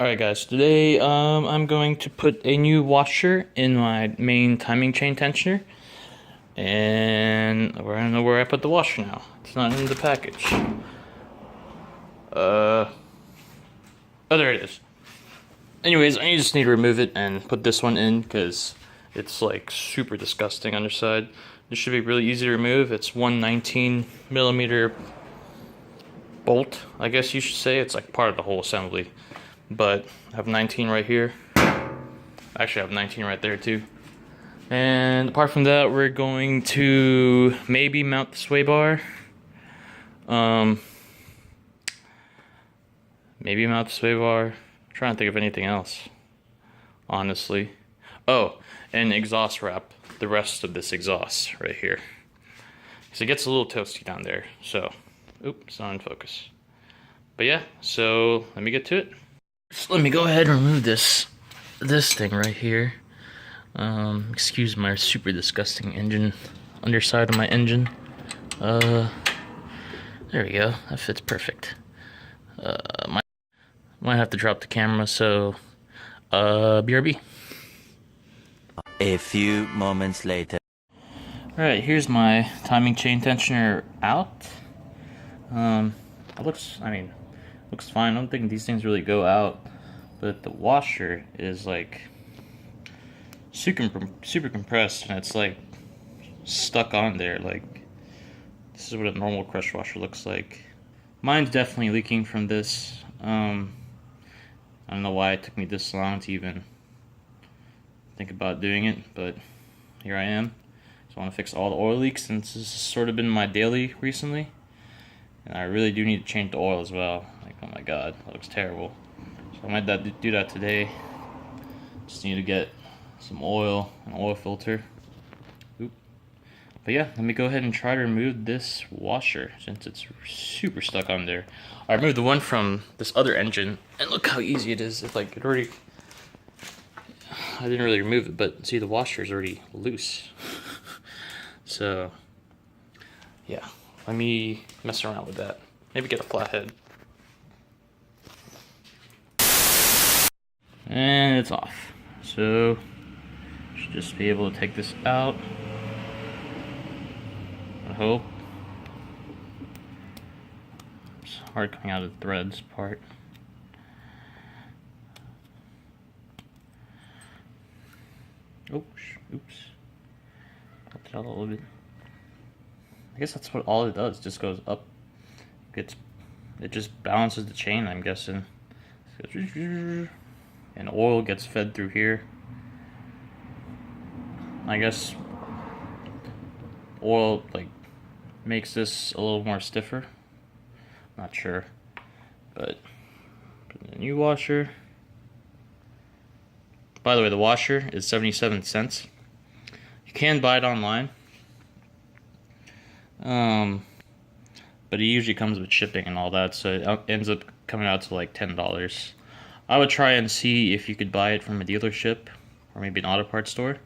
Alright guys, today I'm going to put a new washer in my main timing chain tensioner, and we're gonna know where I put the washer now. It's not in the package. Oh, there it is. Anyways, I just need to remove it and put this one in because it's like super disgusting underside. This should be really easy to remove. It's 119mm bolt, I guess you should say. It's like part of the whole assembly. But I have 19 right here. Actually, I have 19 right there too. And apart from that, we're going to maybe mount the sway bar. Maybe mount the sway bar. I'm trying to think of anything else, honestly. Oh, and exhaust wrap the rest of this exhaust right here. Because it gets a little toasty down there. So, oops, it's not in focus. But yeah, so let me get to it. So let me go ahead and remove this thing right here. Excuse my super disgusting engine, underside of my engine. There we go, that fits perfect. Might have to drop the camera, so BRB. A few moments later. Alright, here's my timing chain tensioner out. It looks fine. I don't think these things really go out, but the washer is like super compressed, and it's like stuck on there. Like, this is what a normal crush washer looks like. Mine's definitely leaking from this. I don't know why it took me this long to even think about doing it, but here I am. So I want to fix all the oil leaks, since this has sort of been my daily recently. And I really do need to change the oil as well. Like, oh my god, that looks terrible. So I might do that today. Just need to get some oil, an oil filter. Oop. But yeah, let me go ahead and try to remove this washer, since it's super stuck on there. I removed the one from this other engine, and look how easy it is. It's like, I didn't really remove it, but see, the washer is already loose. So, yeah. Let me mess around with that. Maybe get a flathead. And it's off. So, should just be able to take this out. I hope. It's hard coming out of the threads part. Oops. Popped it out a little bit. I guess that's what all it does, just goes up. It just balances the chain, I'm guessing. And oil gets fed through here. I guess oil like makes this a little more stiffer. Not sure. But the new washer. By the way, the washer is 77 cents. You can buy it online. But it usually comes with shipping and all that, so it ends up coming out to like $10. I would try and see if you could buy it from a dealership or maybe an auto parts store.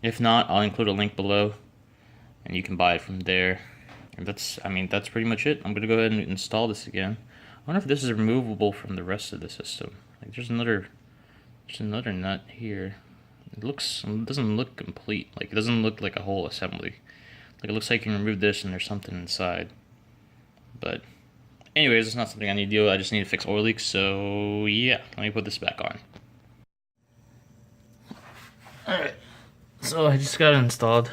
If not, I'll include a link below and you can buy it from there. And that's pretty much it. I'm gonna go ahead and install this again. I wonder if this is removable from the rest of the system. Like, there's another nut here. It doesn't look complete. Like, it doesn't look like a whole assembly. Like, it looks like you can remove this and there's something inside. But anyways, it's not something I need to do. I just need to fix oil leaks. So yeah, let me put this back on. Alright, so I just got it installed.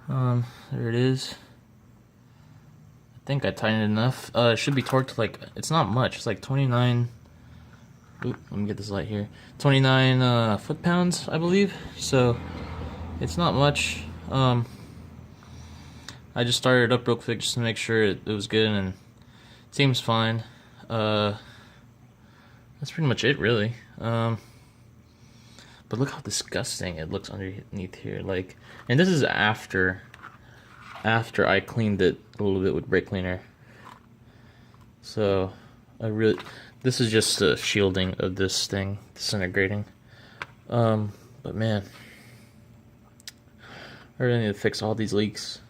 There it is. I think I tightened it enough. It should be torqued to like, it's not much. It's like 29. Oop, let me get this light here. 29 foot-pounds, I believe. So it's not much. I just started it up real quick just to make sure it was good, and it seems fine. That's pretty much it, really. But look how disgusting it looks underneath here. Like, and this is after I cleaned it a little bit with brake cleaner. So this is just the shielding of this thing disintegrating. But man, I really need to fix all these leaks.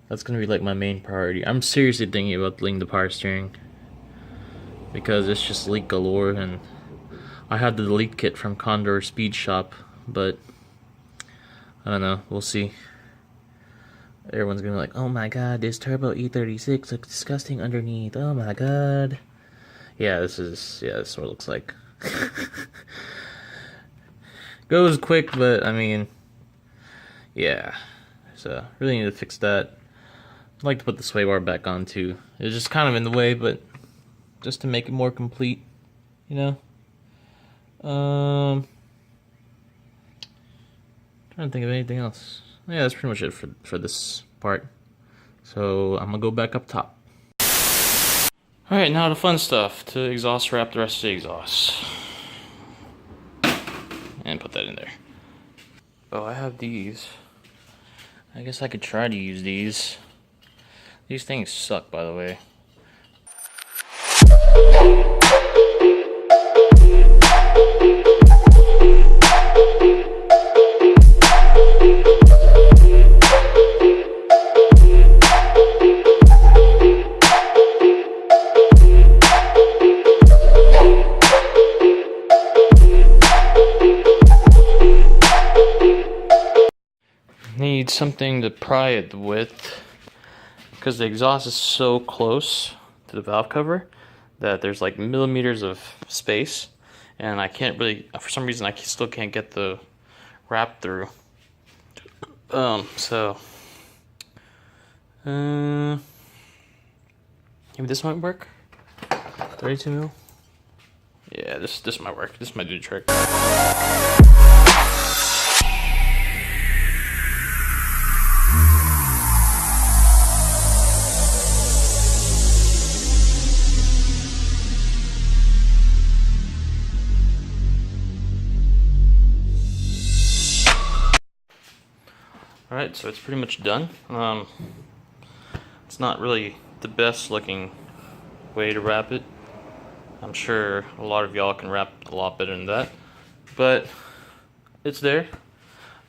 That's gonna be like my main priority. I'm seriously thinking about deleting the power steering. because it's just leak galore, and I had the delete kit from Condor Speed Shop, but I don't know, we'll see. Everyone's gonna be like, oh my god, this turbo E36 looks disgusting underneath, oh my god. Yeah, this is what it looks like. Goes quick, but I mean, yeah. So really need to fix that. I'd like to put the sway bar back on too. It's just kind of in the way, but just to make it more complete, you know. Trying to think of anything else. Yeah, that's pretty much it for this part. So I'm gonna go back up top. Alright, now the fun stuff. To exhaust wrap the rest of the exhaust. And put that in there. Oh, I have these. I guess I could try to use these. These things suck, by the way. Need something to pry it with, because the exhaust is so close to the valve cover that there's like millimeters of space, and I can't really, for some reason, I still can't get the wrap through. Maybe this might work. 32 mil. Yeah, this might work. This might do the trick. Alright, so it's pretty much done. It's not really the best looking way to wrap it. I'm sure a lot of y'all can wrap a lot better than that, but it's there.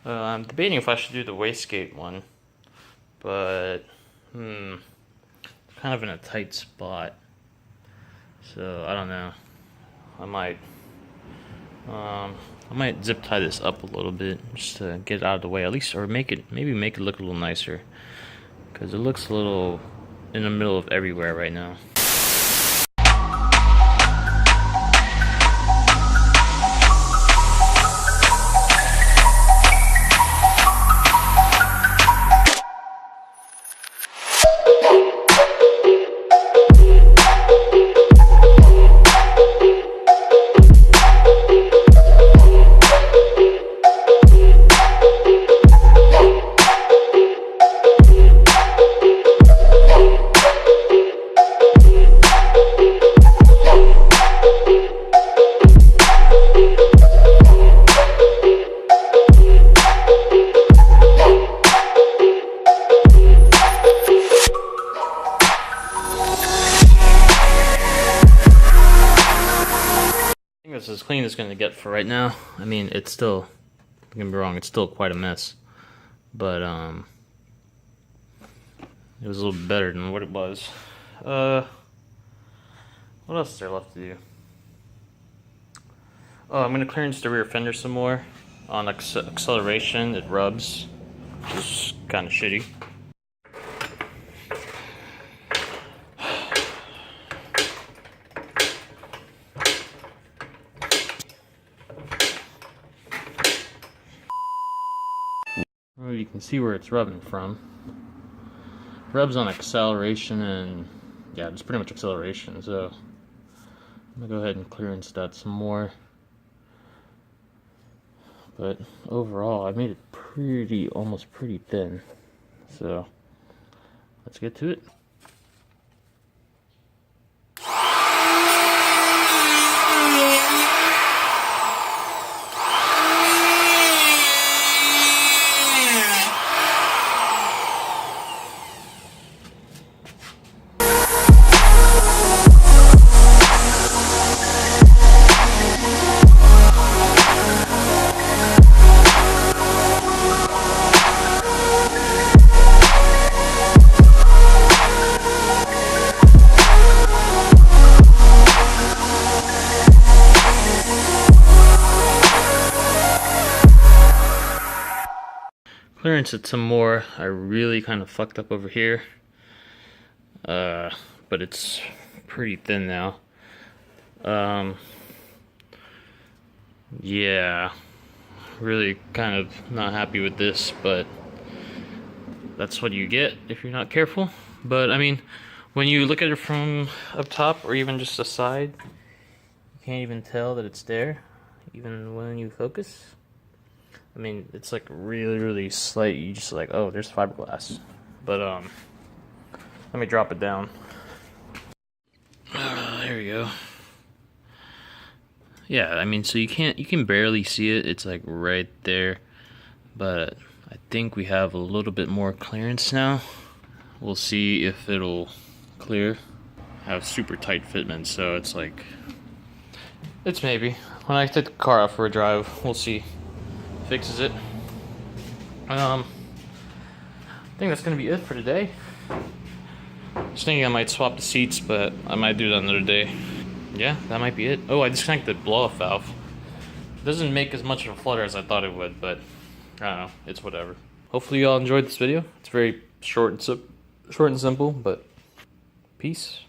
I'm debating if I should do the wastegate one, but kind of in a tight spot, so I don't know. I might zip tie this up a little bit just to get it out of the way, at least, or maybe make it look a little nicer, because it looks a little in the middle of everywhere right now. This is as clean as it's going to get for right now. I mean, it's still, don't get me wrong, it's still quite a mess, but it was a little better than what it was. What else is there left to do? Oh, I'm going to clearance the rear fender some more. On acceleration, it rubs, which is kind of shitty. Well, you can see where it's rubbing from. It rubs on acceleration, and yeah, it's pretty much acceleration, so I'm gonna go ahead and clearance that some more. But overall, I made it almost pretty thin. So let's get to it. clearance it some more. I really kind of fucked up over here. But it's pretty thin now. Yeah, really kind of not happy with this, but that's what you get if you're not careful. But I mean, when you look at it from up top or even just the side, you can't even tell that it's there, even when you focus. I mean, it's like really, really slight. You just like, oh, there's fiberglass. But let me drop it down. There we go. Yeah, I mean, so you can barely see it. It's like right there. But I think we have a little bit more clearance now. We'll see if it'll clear. I have super tight fitment, so it's like, it's maybe. When I take the car out for a drive, we'll see. Fixes it. I think that's gonna be it for today. I was thinking I might swap the seats, but I might do that another day. Yeah, that might be it. Oh, I disconnected the blow-off valve. It doesn't make as much of a flutter as I thought it would, but I don't know. It's whatever. Hopefully you all enjoyed this video. It's very short and simple, but peace.